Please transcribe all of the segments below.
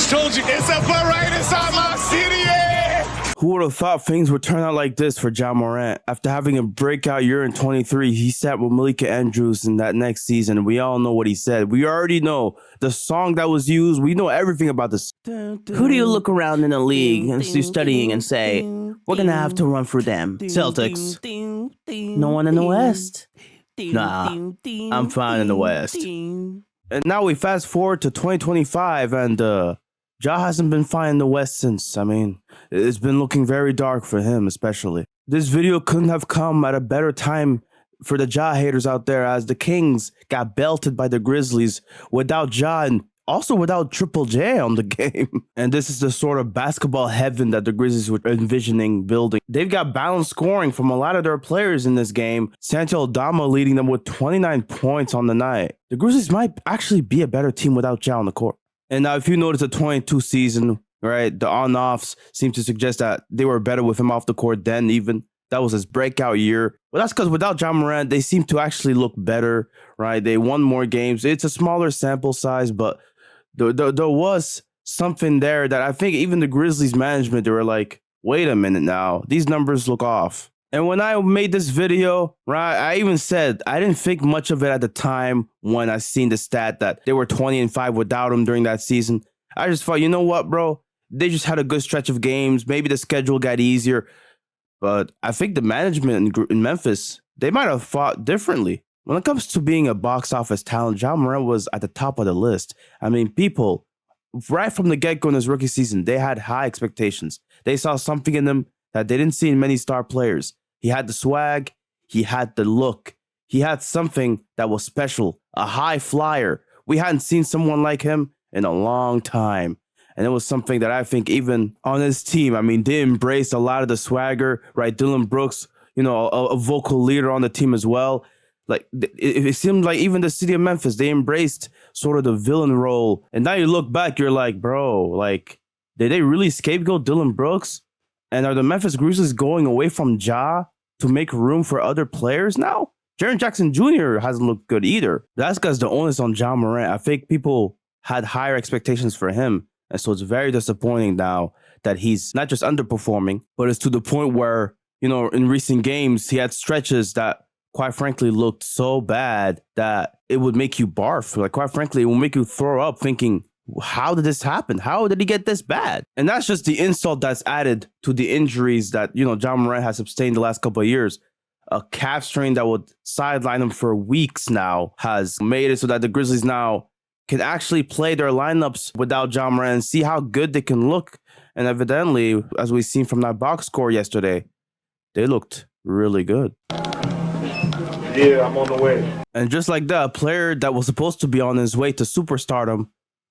told you, it's up right inside my city. Yeah. Who would have thought things would turn out like this for Ja Morant? After having a breakout year in 23, he sat with Malika Andrews in that next season. We all know what he said. We already know the song that was used. We know everything about this. Who do you look around in the league and do studying and say, we're going to have to run through them? Celtics. No one in the West? Nah, I'm fine in the West. And now we fast forward to 2025, and Ja hasn't been fine in the West since. I mean, it's been looking very dark for him, especially. This video couldn't have come at a better time for the Ja haters out there, as the Kings got belted by the Grizzlies without Ja and also without Triple J on the game. And this is the sort of basketball heaven that the Grizzlies were envisioning building. They've got balanced scoring from a lot of their players in this game. Santi Aldama leading them with 29 points on the night. The Grizzlies might actually be a better team without Ja on the court. And now if you notice the 22 season, right, the on-offs seem to suggest that they were better with him off the court then even. That was his breakout year. But that's because without Ja Morant, they seem to actually look better, right? They won more games. It's a smaller sample size, but there was something there that I think even the Grizzlies management, they were like, wait a minute now, these numbers look off. And when I made this video, right, I even said I didn't think much of it at the time when I seen the stat that they were 20-5 without him during that season. I just thought, you know what, bro? They just had a good stretch of games. Maybe the schedule got easier. But I think the management in Memphis, they might have fought differently. When it comes to being a box office talent, Ja Morant was at the top of the list. I mean, people, right from the get-go in his rookie season, they had high expectations. They saw something in him that they didn't see in many star players. He had the swag. He had the look. He had something that was special, a high flyer. We hadn't seen someone like him in a long time. And it was something that I think even on his team, I mean, they embraced a lot of the swagger, right? Dylan Brooks, you know, a vocal leader on the team as well. Like, it seemed like even the city of Memphis, they embraced sort of the villain role. And now you look back, you're like, bro, like, did they really scapegoat Dylan Brooks? And are the Memphis Grizzlies going away from Ja to make room for other players now? Jaren Jackson Jr. hasn't looked good either. That's because the onus on Ja Morant. I think people had higher expectations for him. And so it's very disappointing now that he's not just underperforming, but it's to the point where, you know, in recent games, he had stretches that, quite frankly, looked so bad that it would make you barf. Like, quite frankly, it will make you throw up thinking, how did this happen? How did he get this bad? And that's just the insult that's added to the injuries that, you know, Ja Morant has sustained the last couple of years. A calf strain that would sideline him for weeks now has made it so that the Grizzlies now can actually play their lineups without Ja Morant and see how good they can look. And evidently, as we've seen from that box score yesterday, they looked really good. Yeah, I'm on the way. And just like that, a player that was supposed to be on his way to superstardom,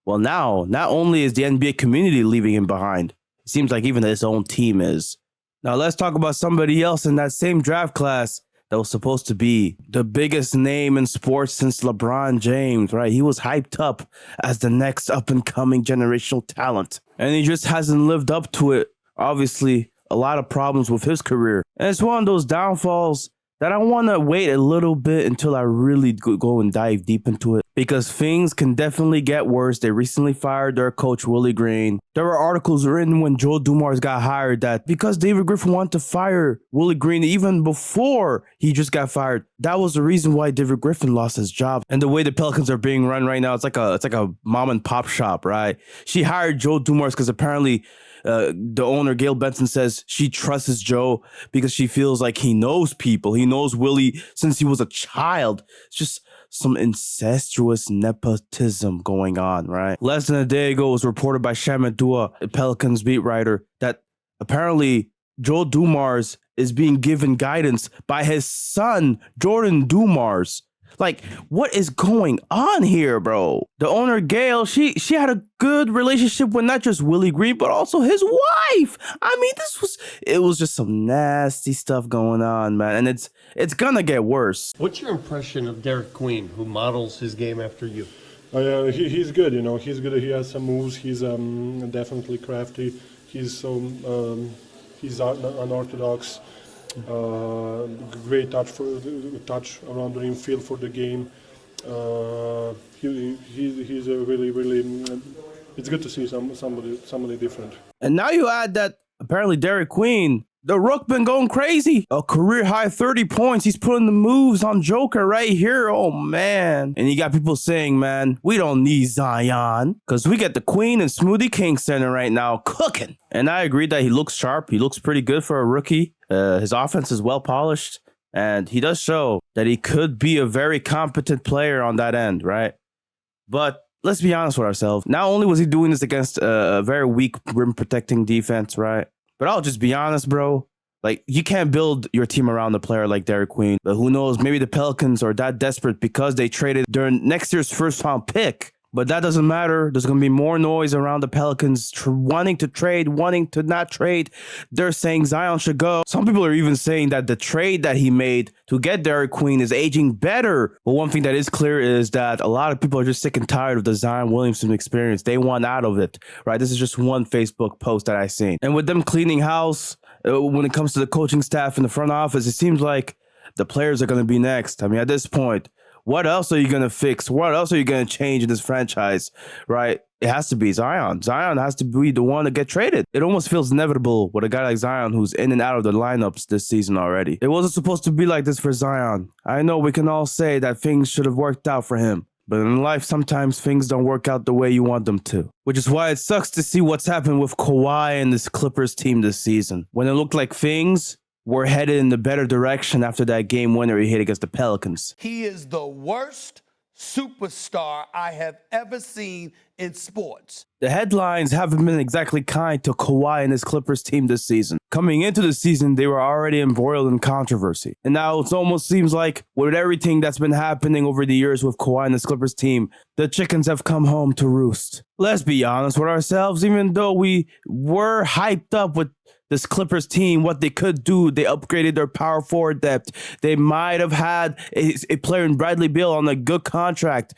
well, now, not only is the NBA community leaving him behind, it seems like even his own team is. Now, let's talk about somebody else in that same draft class that was supposed to be the biggest name in sports since LeBron James, right? He was hyped up as the next up-and-coming generational talent, and he just hasn't lived up to it. Obviously, a lot of problems with his career. And it's one of those downfalls that I want to wait a little bit until I really go and dive deep into it, because things can definitely get worse. They recently fired their coach, Willie Green. There were articles written when Joe Dumars got hired that because David Griffin wanted to fire Willie Green even before he just got fired, that was the reason why David Griffin lost his job. And the way the Pelicans are being run right now, it's like a mom and pop shop, right? She hired Joe Dumars because apparently the owner, Gail Benson, says she trusts Joe because she feels like he knows people. He knows Willie since he was a child. It's just some incestuous nepotism going on, right? Less than a day ago, it was reported by Shaman Dua, a Pelicans beat writer, that apparently Joe Dumars is being given guidance by his son, Jordan Dumars. Like, what is going on here, bro? The owner, Gail, she had a good relationship with not just Willie Green, but also his wife. I mean, it was just some nasty stuff going on, man. And it's gonna get worse. What's your impression of Derek Queen, who models his game after you? He's good, you know. He's good. He has some moves. He's definitely crafty. He's unorthodox. Great touch around the rim, feel for the game. He's a really it's good to see somebody different. And now you add that apparently Derek Queen, the Rook been going crazy. A career high 30 points. He's putting the moves on Joker right here. Oh, man. And you got people saying, man, we don't need Zion because we got the Queen and Smoothie King Center right now cooking. And I agree that he looks sharp. He looks pretty good for a rookie. His offense is well polished. And he does show that he could be a very competent player on that end, right? But let's be honest with ourselves. Not only was he doing this against a very weak rim protecting defense, right? But I'll just be honest, bro. Like, you can't build your team around a player like Derek Queen. But who knows? Maybe the Pelicans are that desperate because they traded their next year's first-round pick. But that doesn't matter. There's going to be more noise around the Pelicans wanting to trade, wanting to not trade. They're saying Zion should go. Some people are even saying that the trade that he made to get Derek Queen is aging better. But one thing that is clear is that a lot of people are just sick and tired of the Zion Williamson experience. They want out of it, right? This is just one Facebook post that I seen. And with them cleaning house, when it comes to the coaching staff in the front office, it seems like the players are going to be next. I mean, at this point, what else are you going to fix? What else are you going to change in this franchise, right? It has to be Zion. Zion has to be the one to get traded. It almost feels inevitable with a guy like Zion who's in and out of the lineups this season already. It wasn't supposed to be like this for Zion. I know we can all say that things should have worked out for him. But in life, sometimes things don't work out the way you want them to. Which is why it sucks to see what's happened with Kawhi and this Clippers team this season. When it looked like things were headed in the better direction after that game winner he hit against the Pelicans. He is the worst superstar I have ever seen in sports. The headlines haven't been exactly kind to Kawhi and his Clippers team this season. Coming into the season, they were already embroiled in controversy. And now it almost seems like with everything that's been happening over the years with Kawhi and his Clippers team, the chickens have come home to roost. Let's be honest with ourselves, even though we were hyped up with this Clippers team, what they could do, they upgraded their power forward depth. They might have had a player in Bradley Beal on a good contract,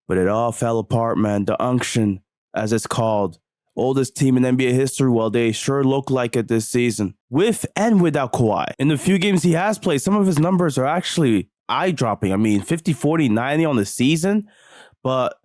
but it all fell apart, man. The unction, as it's called, oldest team in NBA history. Well, they sure look like it this season, with and without Kawhi. In the few games he has played, some of his numbers are actually eye-dropping. I mean, 50, 40, 90 on the season, but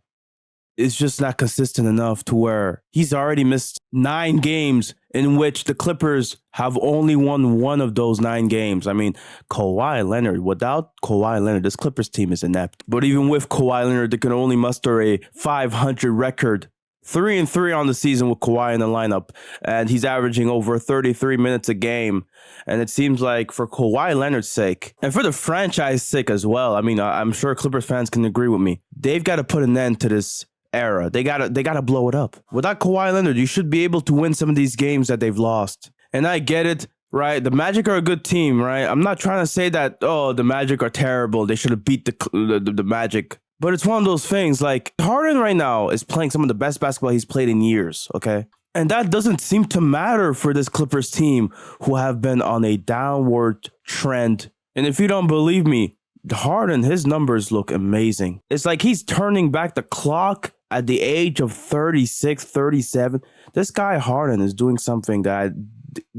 it's just not consistent enough to where he's already missed 9 games in which the Clippers have only won one of those 9 games. I mean, Kawhi Leonard, without Kawhi Leonard, this Clippers team is inept. But even with Kawhi Leonard, they can only muster a 500 record. 3-3 on the season with Kawhi in the lineup, and he's averaging over 33 minutes a game. And it seems like for Kawhi Leonard's sake, and for the franchise sake as well, I mean, I'm sure Clippers fans can agree with me. They've got to put an end to this era. They gotta blow it up. Without Kawhi Leonard, you should be able to win some of these games that they've lost. And I get it, right? The Magic are a good team, right? I'm not trying to say that, oh, the Magic are terrible. They should have beat the Magic. But it's one of those things, like, Harden right now is playing some of the best basketball he's played in years, okay? And that doesn't seem to matter for this Clippers team, who have been on a downward trend. And if you don't believe me, Harden, his numbers look amazing. It's like he's turning back the clock at the age of 36, 37. This guy Harden is doing something that I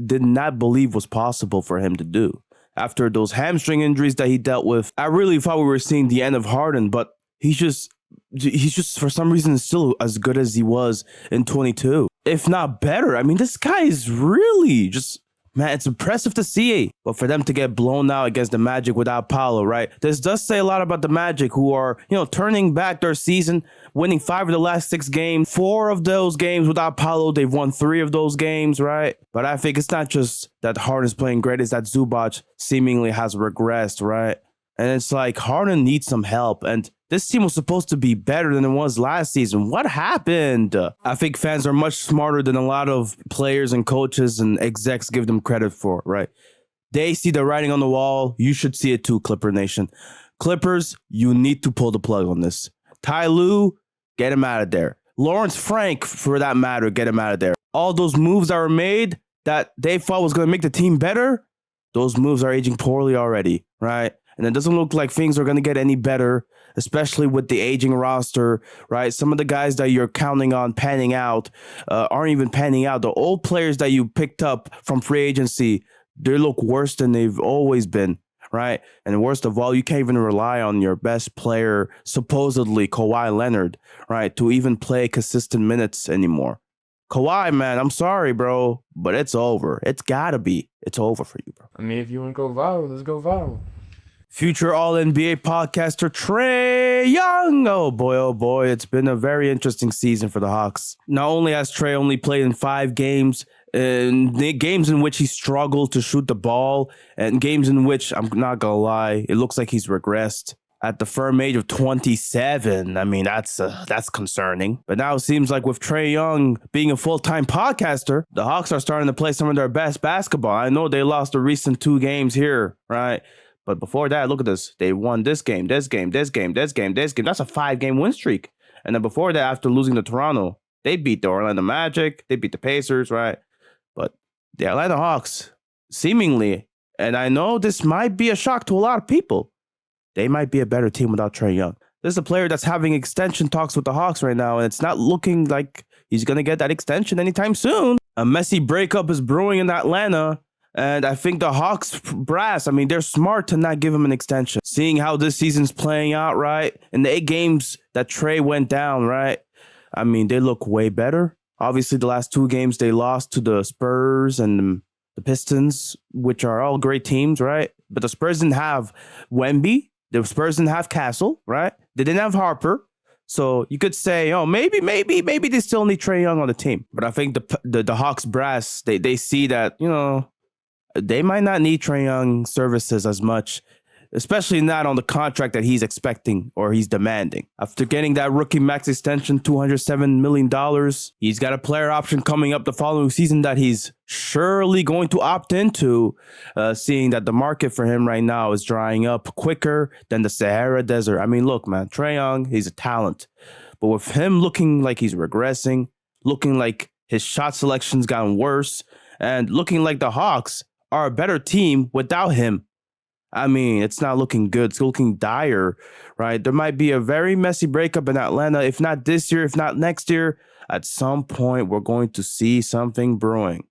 did not believe was possible for him to do. After those hamstring injuries that he dealt with, I really thought we were seeing the end of Harden, but he's just for some reason still as good as he was in 22, if not better. I mean, this guy is really just, man, it's impressive to see. But for them to get blown out against the Magic without Paolo, right? This does say a lot about the Magic, who are, turning back their season, winning 5 of the last 6 games. 4 of those games without Paolo, they've won 3 of those games, right? But I think it's not just that Harden's playing great, it's that Zubac seemingly has regressed, right? And it's like Harden needs some help. And this team was supposed to be better than it was last season. What happened? I think fans are much smarter than a lot of players and coaches and execs give them credit for, right? They see the writing on the wall. You should see it too, Clipper Nation. Clippers, you need to pull the plug on this. Ty Lue, get him out of there. Lawrence Frank, for that matter, get him out of there. All those moves that were made that they thought was going to make the team better, those moves are aging poorly already, right? And it doesn't look like things are going to get any better, especially with the aging roster, right? Some of the guys that you're counting on panning out aren't even panning out. The old players that you picked up from free agency, they look worse than they've always been, right? And worst of all, you can't even rely on your best player, supposedly Kawhi Leonard, right, to even play consistent minutes anymore. Kawhi, man, I'm sorry, bro, but it's over. It's gotta be. It's over for you, bro. I mean, if you want to go viral, let's go viral. Future All-NBA podcaster Trae Young. Oh boy, it's been a very interesting season for the Hawks. Not only has Trae only played in 5 games, and the games in which he struggled to shoot the ball, and games in which, I'm not gonna lie, it looks like he's regressed. At the firm age of 27, I mean, that's concerning. But now it seems like with Trae Young being a full-time podcaster, the Hawks are starting to play some of their best basketball. I know they lost the recent 2 games here, right? But before that, look at this. They won this game, this game, this game, this game, this game. That's a 5-game win streak. And then before that, after losing to Toronto, they beat the Orlando Magic. They beat the Pacers, right? But the Atlanta Hawks, seemingly, and I know this might be a shock to a lot of people, they might be a better team without Trae Young. This is a player that's having extension talks with the Hawks right now, and it's not looking like he's going to get that extension anytime soon. A messy breakup is brewing in Atlanta, and I think the Hawks brass, I mean, they're smart to not give him an extension. Seeing how this season's playing out, right? In the 8 games that Trae went down, right? I mean, they look way better. Obviously, the last 2 games, they lost to the Spurs and the Pistons, which are all great teams, right? But the Spurs didn't have Wemby. The Spurs didn't have Castle, right? They didn't have Harper. So you could say, oh, maybe they still need Trae Young on the team. But I think the Hawks brass, they see that, you know, they might not need Trae Young services as much, especially not on the contract that he's expecting or he's demanding. After getting that rookie max extension, $207 million, he's got a player option coming up the following season that he's surely going to opt into, seeing that the market for him right now is drying up quicker than the Sahara Desert. I mean, look, man, Trae Young, he's a talent. But with him looking like he's regressing, looking like his shot selection's gotten worse, and looking like the Hawks are a better team without him, I mean, it's not looking good. It's looking dire, right? There might be a very messy breakup in Atlanta. If not this year, if not next year, at some point, we're going to see something brewing.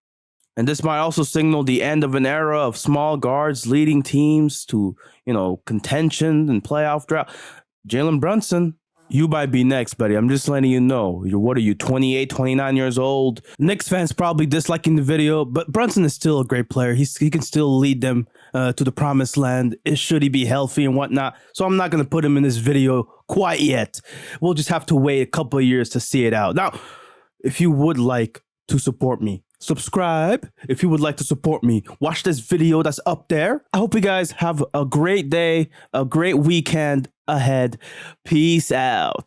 And this might also signal the end of an era of small guards leading teams to, you know, contention and playoff drought. Jalen Brunson, you might be next, buddy. I'm just letting you know. What are you, 28, 29 years old? Knicks fans probably disliking the video, but Brunson is still a great player. He can still lead them to the promised land, should he be healthy and whatnot. So I'm not going to put him in this video quite yet. We'll just have to wait a couple of years to see it out. Now, if you would like to support me, subscribe. If you would like to support me, watch this video that's up there. I hope you guys have a great day, a great weekend ahead. Peace out.